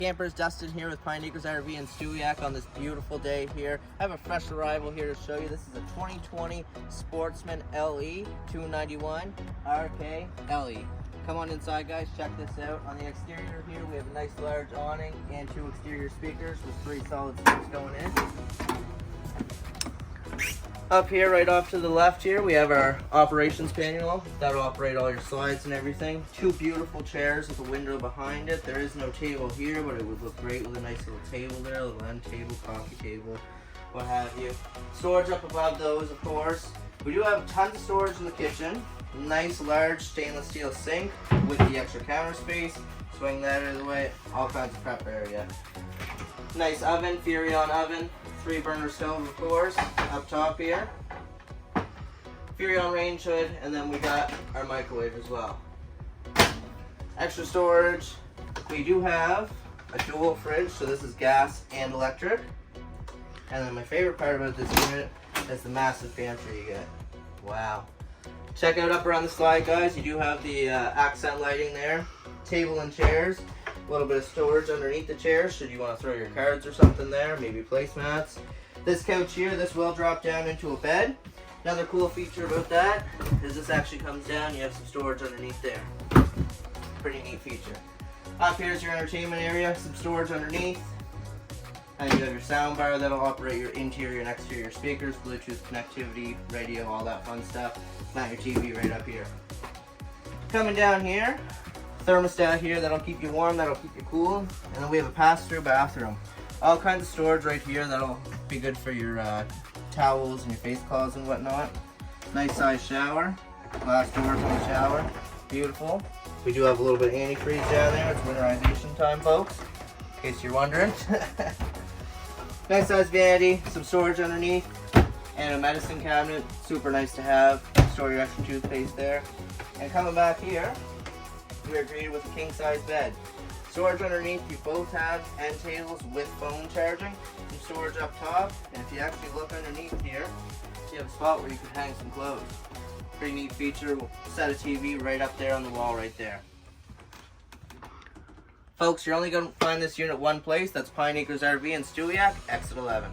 Campers, Dustin here with Pine Acres RV and Stewiacke on this beautiful day here. I have a fresh arrival here to show you. This is a 2020 Sportsman LE 291 RK LE. Come on inside, guys, check this out. On the exterior here, we have a nice large awning and 2 exterior speakers with 3 solid speakers going in. Up here, right off to the left here, we have our operations manual. That'll operate all your slides and everything. 2 beautiful chairs with a window behind it. There is no table here, but it would look great with a nice little table there, a little end table, coffee table, what have you. Storage up above those, of course. We do have tons of storage in the kitchen. Nice large stainless steel sink with the extra counter space. Swing that out of the way, all kinds of prep area. Nice oven, Furrion oven. 3 burner stove, of course, up top here. Furrion range hood, and then we got our microwave as well. Extra storage. We do have a dual fridge, so this is gas and electric. And then my favorite part about this unit is the massive pantry you get. Wow. Check out up around the slide, guys. You do have the accent lighting there. Table and chairs. A little bit of storage underneath the chairs should you want to throw your cards or something there, maybe placemats. This couch here, this will drop down into a bed. Another cool feature about that is this actually comes down, you have some storage underneath there. Pretty neat feature. Up here is your entertainment area, some storage underneath. And you have your sound bar that'll operate your interior and exterior speakers, Bluetooth connectivity, radio, all that fun stuff. Mount your TV right up here. Coming down here, thermostat here that'll keep you warm, that'll keep you cool, and then we have a pass-through bathroom. All kinds of storage right here that'll be good for your towels and your face cloths and whatnot. Nice size shower, glass doors on the shower, beautiful. We do have a little bit of antifreeze down there. It's winterization time, folks, in case you're wondering. Nice size vanity, some storage underneath, and a medicine cabinet. Super nice to have. Store your extra toothpaste there. And coming back here, we are greeted with a king-size bed. Storage underneath, you both have end tables with phone charging. Some storage up top, and if you actually look underneath here, you have a spot where you can hang some clothes. Pretty neat feature. We'll set a TV right up there on the wall right there. Folks, you're only going to find this unit one place. That's Pine Acres RV in Stewiacke, exit 11.